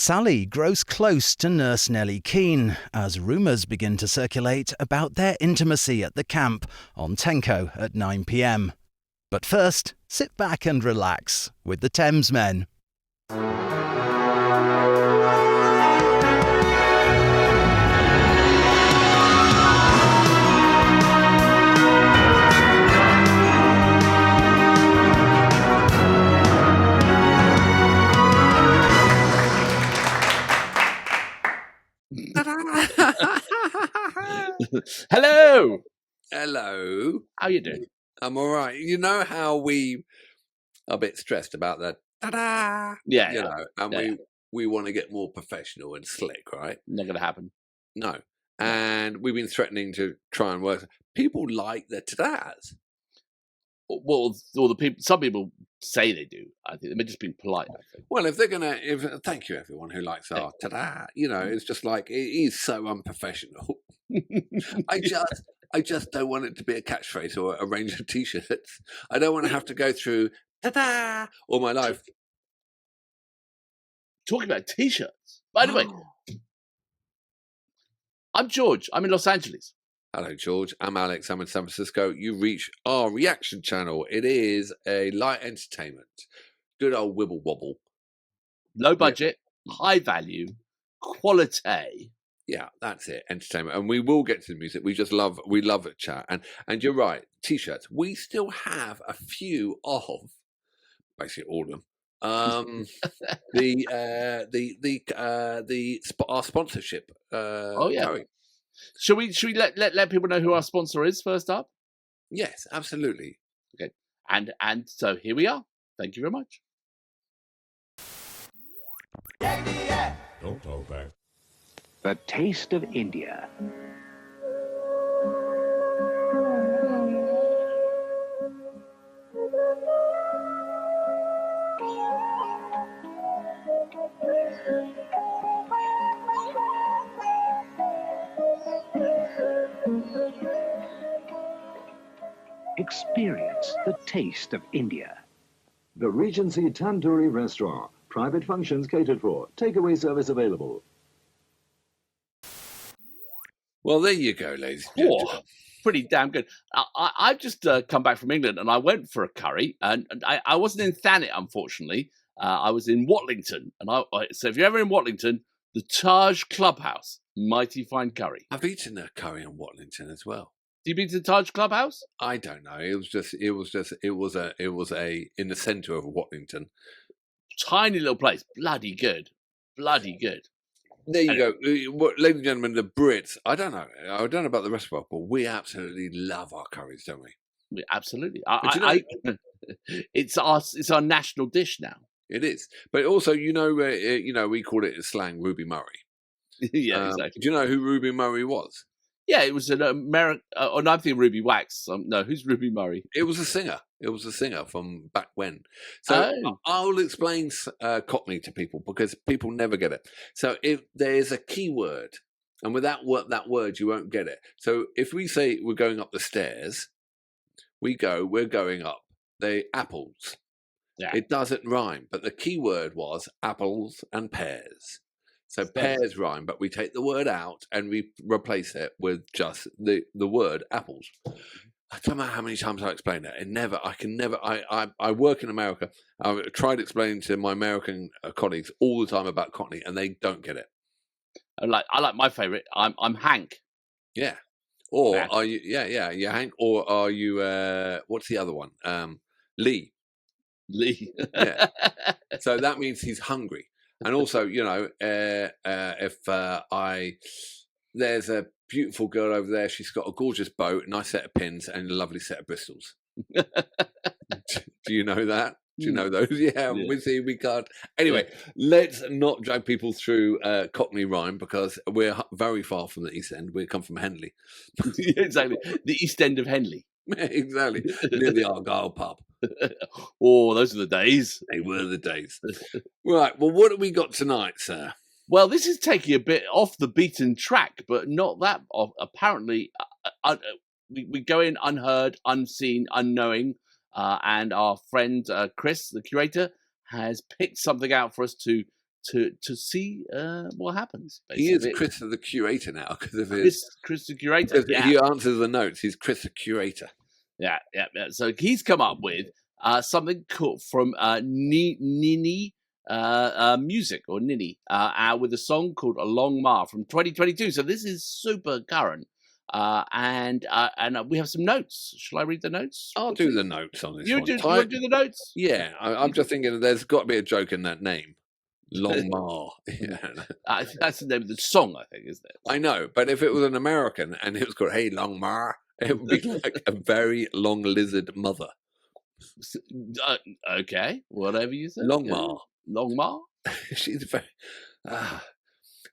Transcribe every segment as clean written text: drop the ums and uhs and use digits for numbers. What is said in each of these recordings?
Sally grows close to Nurse Nellie Keane as rumours begin to circulate about their intimacy at the camp on Tenko at 9 p.m. But first, sit back and relax with the Thamesmen. Hello. Hello. How you doing? I'm all right. You know how we are a bit stressed about that? Ta-da! Yeah, You yeah. know, and Yeah. we want to get more professional and slick, right? Not going to happen. No. And we've been threatening to try and work. People like the ta-das. Well, the people. Some people say they do. I think they're just being polite. I think. Well, if they're gonna, thank you everyone who likes our ta-da. You know, it's just like it is so unprofessional. I just don't want it to be a catchphrase or a range of T-shirts. I don't want to have to go through ta-da all my life. Talking about T-shirts. By the way, I'm George. I'm in Los Angeles. Hello, George. I'm Alex. I'm in San Francisco. You reach our reaction channel. It is a light entertainment. Good old wibble wobble. Low budget, high value, quality. Yeah, that's it. Entertainment. And we will get to the music. We love a chat. And you're right. T-shirts. We still have a few of, basically all of them. Our sponsorship. Curry. Should we let people know who our sponsor is first up? Yes, absolutely. Okay. And so here we are. Thank you very much. Don't talk back. The taste of India. Experience the taste of India. The Regency Tandoori Restaurant. Private functions catered for. Takeaway service available. Well, there you go, ladies and gentlemen. Pretty damn good. I've just come back from England and I went for a curry and I wasn't in Thanet, unfortunately. I was in Watlington. So if you're ever in Watlington, the Taj Clubhouse, mighty fine curry. I've eaten a curry in Watlington as well. Have you been to the Taj Clubhouse? I don't know. It was a in the centre of Watlington. Tiny little place. Bloody good. There you go. Ladies and gentlemen, the Brits, I don't know about the rest of us, but we absolutely love our curries, don't we? Absolutely. It's our national dish now. It is. But also, we call it in slang Ruby Murray. Yeah, exactly. Do you know who Ruby Murray was? Yeah, it was an American. I'm thinking Ruby Wax. No, who's Ruby Murray? It was a singer. It was a singer from back when. So I'll explain Cockney to people because people never get it. So if there's a keyword, and without that word, you won't get it. So if we say we're going up the stairs, we're going up the apples. Yeah. It doesn't rhyme, but the keyword was apples and pears. So pears rhyme, but we take the word out and we replace it with just the word apples. I don't know how many times I explained it. I work in America. I've tried explaining to my American colleagues all the time about Cockney, and they don't get it. I like my favourite. I'm Hank. Yeah. Or Hank. Are you? Yeah. You're Hank. Or are you? What's the other one? Lee. Yeah. So that means he's hungry. And also, if there's a beautiful girl over there, she's got a gorgeous boat, a nice set of pins, and a lovely set of bristles. Do you know that? Do you know those? Yeah. We can't. Anyway, let's not drag people through Cockney rhyme because we're very far from the East End. We come from Henley. Exactly. The East End of Henley. Exactly. Near the Argyle pub. Oh, those are the days. They were the days. Right. Well, what have we got tonight, sir? Well, this is taking a bit off the beaten track, but not that off. Apparently, we go in unheard, unseen, unknowing, and our friend Chris, the curator, has picked something out for us to to see what happens. He is basically. Chris the curator now because of his. Chris the curator. Because he answers the notes. He's Chris the curator. Yeah. So he's come up with something called from Nini Music or Nini with a song called LongMa from 2022. So this is super current. And we have some notes. Shall I read the notes? I'll do the notes on this You one. do the notes? Yeah, I'm just thinking there's got to be a joke in that name. LongMa. Yeah. That's the name of the song, I think, isn't it? I know, but if it was an American and it was called Hey LongMa, it would be like a very long lizard mother. Okay, whatever you say. LongMa. LongMa? She's very...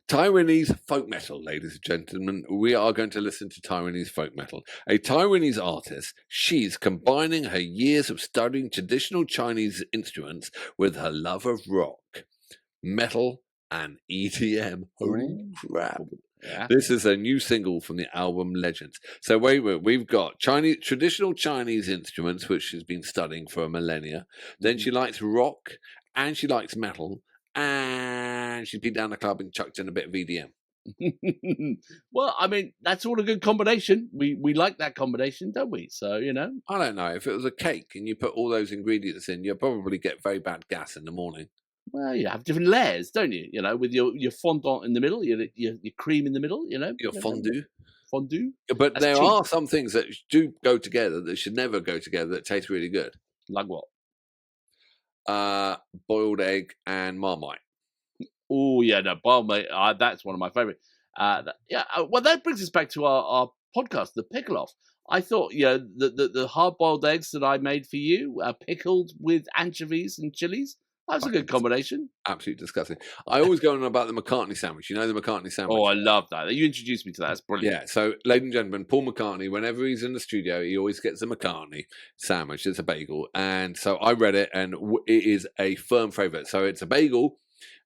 Taiwanese folk metal, ladies and gentlemen. We are going to listen to Taiwanese folk metal. A Taiwanese artist, she's combining her years of studying traditional Chinese instruments with her love of rock, metal, and EDM. Holy crap. Yeah. This is a new single from the album Legends. So we've got traditional Chinese instruments, which she's been studying for a millennia. Then she likes rock, and she likes metal, and she's been down the club and chucked in a bit of EDM. Well, I mean, that's all a good combination. We like that combination, don't we? So, I don't know. If it was a cake and you put all those ingredients in, you'll probably get very bad gas in the morning. Well, you have different layers, don't you? With your fondant in the middle, your cream in the middle, Your fondue. Fondue. But That's there cheap. are some things that do go together that should never go together that taste really good. Like what? Boiled egg and Marmite. Oh, yeah, no, mate, that's one of my favourite. Well, that brings us back to our podcast, The Pickle Off. I thought, the hard-boiled eggs that I made for you, pickled with anchovies and chilies, that was a good combination. Absolutely disgusting. I always go on about the McCartney sandwich. You know the McCartney sandwich? Oh, I love that. You introduced me to that. That's brilliant. Yeah, so, ladies and gentlemen, Paul McCartney, whenever he's in the studio, he always gets a McCartney sandwich. It's a bagel. And so I read it, and it is a firm favourite. So it's a bagel,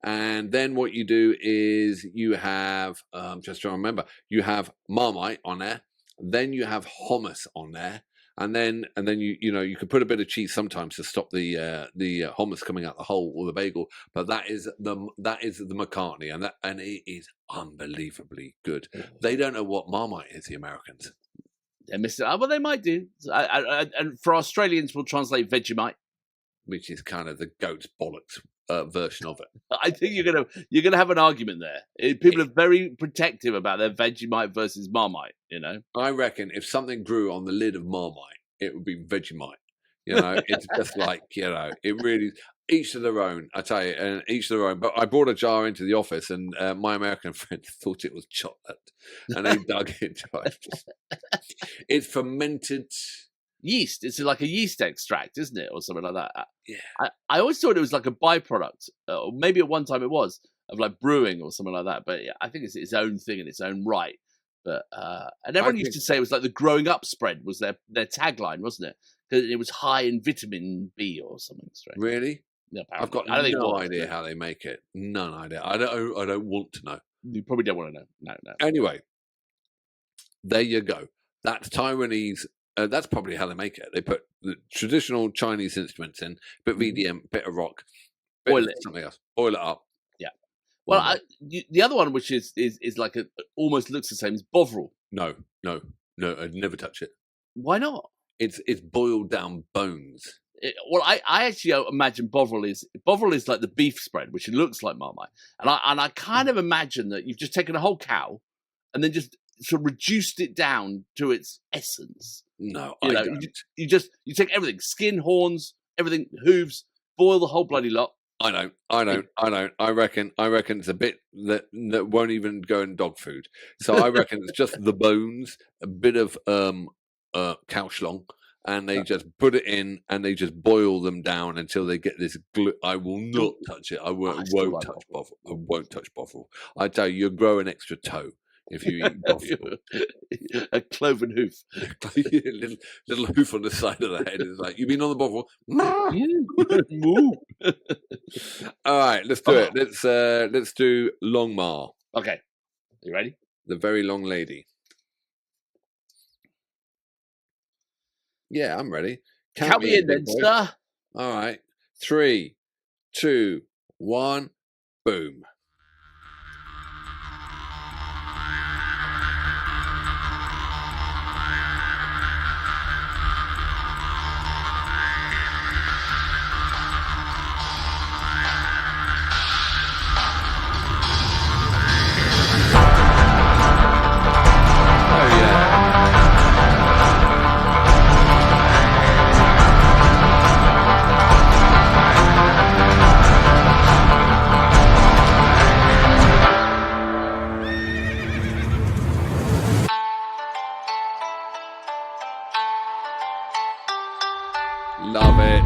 and then what you do is you have, just trying to remember, you have Marmite on there, then you have hummus on there, and then you can put a bit of cheese sometimes to stop the hummus coming out the hole or the bagel. But that is the McCartney, and it is unbelievably good. They don't know what Marmite is, the Americans. They miss it. Well, they might do. And for Australians, we'll translate Vegemite, which is kind of the goat's bollocks version of it. I think you're gonna have an argument there. People are very protective about their Vegemite versus Marmite. I reckon if something grew on the lid of Marmite, it would be Vegemite. It's just like it really. Each to their own, I tell you, and each to their own. But I brought a jar into the office, and my American friend thought it was chocolate, and they dug into it. It's fermented yeast. It's like a yeast extract, isn't it, or something like that? Yeah. I always thought it was like a byproduct, or maybe at one time it was of like brewing or something like that. But I think it's its own thing in its own right. But and everyone used to say it was like the growing up spread was their tagline, wasn't it? Because it was high in vitamin B or something strange. Really? Yeah, I've got no idea how they make it. None idea. I don't want to know. You probably don't want to know. No. Anyway, there you go. That's Taiwanese. That's probably how they make it. They put the traditional Chinese instruments in, bit of EDM, bit of rock, boil it, something else, boil it up. Yeah. Well, the other one, which is like almost looks the same, is Bovril. No, I'd never touch it. Why not? It's boiled down bones. I actually imagine Bovril is like the beef spread, which looks like Marmite, and I kind of imagine that you've just taken a whole cow and then just sort of reduced it down to its essence. No, I don't. You take everything, skin, horns, everything, hooves, boil the whole bloody lot. I don't. I reckon it's a bit that won't even go in dog food. So I reckon it's just the bones, a bit of cow schlong, and they just put it in and they just boil them down until they get this glue. I will not touch it. I won't touch Bovril. I won't touch Bovril. I tell you, you'll grow an extra toe if you eat Bovril. A cloven hoof. little hoof on the side of the head. It's like, you been on the Bovril? Moo. All right, let's do it. Let's do LongMa. Okay. You ready? The very long lady. Yeah, I'm ready. Count me in then, sir. All right. 3, 2, 1. Boom. Love it.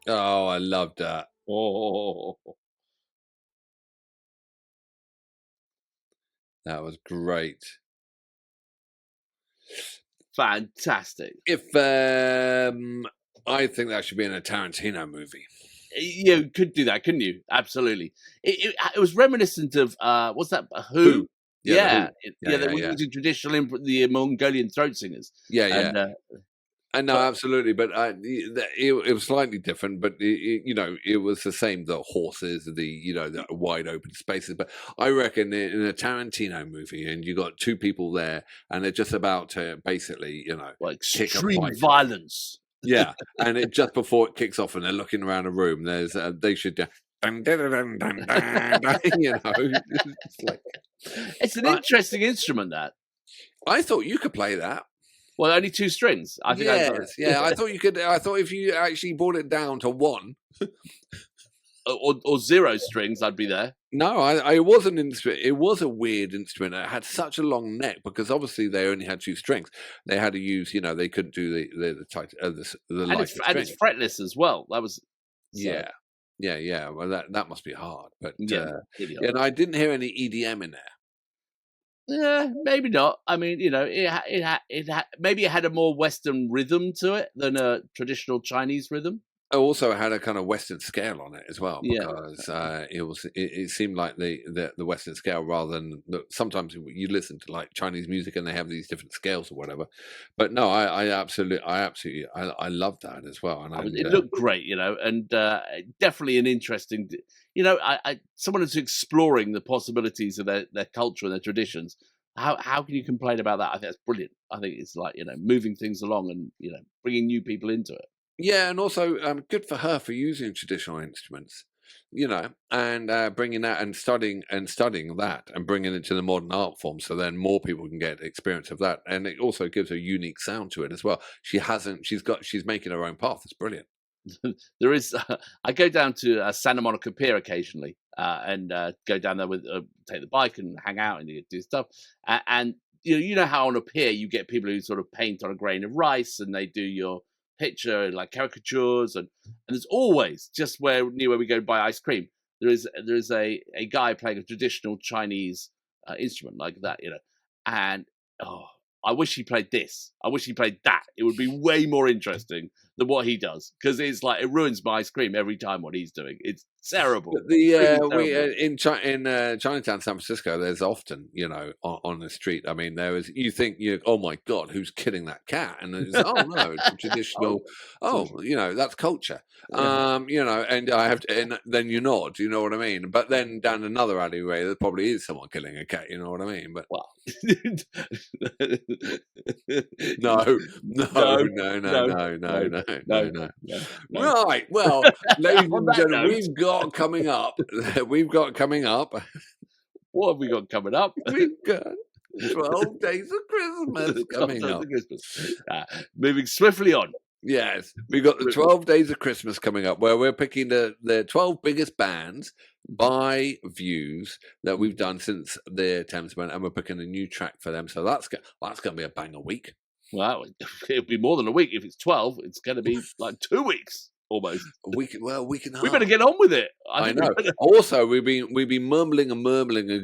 Oh, I loved that. Oh, that was great. Fantastic. If I think that should be in a Tarantino movie. You could do that, couldn't you? Absolutely. It was reminiscent of what's that? Who? Yeah, They were using traditional the Mongolian throat singers. Yeah. And no, absolutely, but it was slightly different. But it was the same. The horses, the wide open spaces. But I reckon in a Tarantino movie, and you got two people there, and they're just about to basically, like extreme violence. Yeah, and it just before it kicks off, and they're looking around a room. There's they should. Dun, dun, dun, dun, dun, dun, It's an interesting instrument. That I thought you could play that. Well, only two strings. I think. I thought you could. I thought if you actually brought it down to one, or zero strings, I'd be there. No, it was an instrument. It was a weird instrument. It had such a long neck because obviously they only had two strings. They had to use, they couldn't do the tight the and it's fretless as well. That was yeah. Well, that must be hard. But and I didn't hear any EDM in there. Yeah, maybe not. I mean, maybe it had a more Western rhythm to it than a traditional Chinese rhythm. Also had a kind of Western scale on it as well, because it seemed like the Western scale rather than sometimes you listen to like Chinese music and they have these different scales or whatever. But no, I absolutely love that as well. And it looked great, and definitely an interesting. Someone who's exploring the possibilities of their culture and their traditions. How can you complain about that? I think that's brilliant. I think it's like moving things along and bringing new people into it. Yeah, and also good for her for using traditional instruments, and bringing that and studying that and bringing it to the modern art form, so then more people can get experience of that, and it also gives a unique sound to it as well. She's making her own path. It's brilliant. there is. I go down to Santa Monica Pier occasionally, and go down there with take the bike and hang out and do stuff. And you know how on a pier you get people who sort of paint on a grain of rice and they do your picture like caricatures, and there's always just near where we go buy ice cream. There is a guy playing a traditional Chinese instrument like that, and I wish he played this. I wish he played that. It would be way more interesting than what he does, because it's like it ruins my ice cream every time what he's doing. It's terrible. In Chinatown, San Francisco, there's often on the street. I mean, there is. You think oh my god, who's killing that cat? And it's oh no, it's a traditional. That's culture. Yeah. And I have to, and then you nod. You know what I mean? But then down another alleyway, there probably is someone killing a cat. You know what I mean? But well, no. Right. Well, ladies and gentlemen, we've got coming up. What have we got coming up? We've got 12 Days of Christmas coming up. Moving swiftly on. Yes, we've got the 12 Days of Christmas coming up, where we're picking the 12 biggest bands by views that we've done since the Thamesmen, and we're picking a new track for them. So that's going to be a banger week. Well, it'll be more than a week. If it's 12, it's going to be like 2 weeks almost. A week and a half. We better get on with it. I know. Also, we've been mumbling and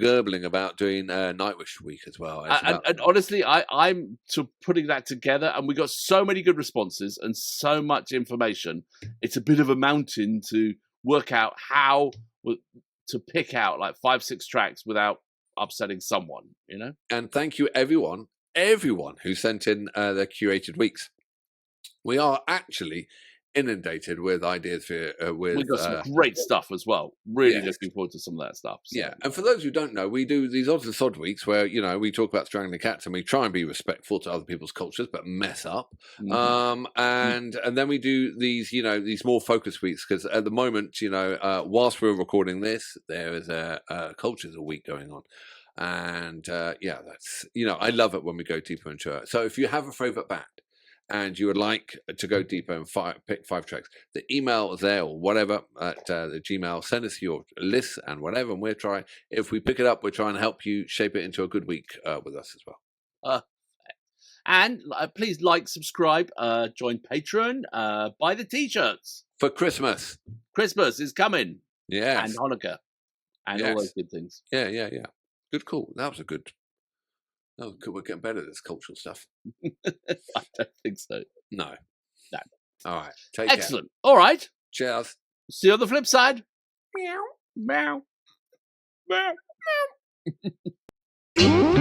gurgling about doing Nightwish Week as well. And honestly, I'm putting that together, and we got so many good responses and so much information. It's a bit of a mountain to work out how to pick out like 5-6 tracks without upsetting someone. And thank you everyone who sent in their curated weeks. We are actually inundated with ideas for we've got some great stuff as well. Really looking forward to some of that stuff. So. Yeah, and for those who don't know, we do these odds and sod weeks where we talk about strangling cats and we try and be respectful to other people's cultures, but mess up. Mm-hmm. And then we do these these more focused weeks, because at the moment whilst we're recording this, there is a cultures a week going on. And that's I love it when we go deeper into it. So if you have a favorite band and you would like to go deeper and pick 5 tracks, the email is there or whatever at the Gmail. Send us your list and whatever, and we'll try. If we pick it up, we'll try and help you shape it into a good week with us as well. And please subscribe, join Patreon, buy the T-shirts for Christmas. Christmas is coming. Yes, and Hanukkah, and all those good things. Yeah. Good call. That was a good. Oh, we're getting better at this cultural stuff. I don't think so. No. All right. Excellent. Care. All right. Cheers. See you on the flip side. Meow. Meow. Meow. Meow.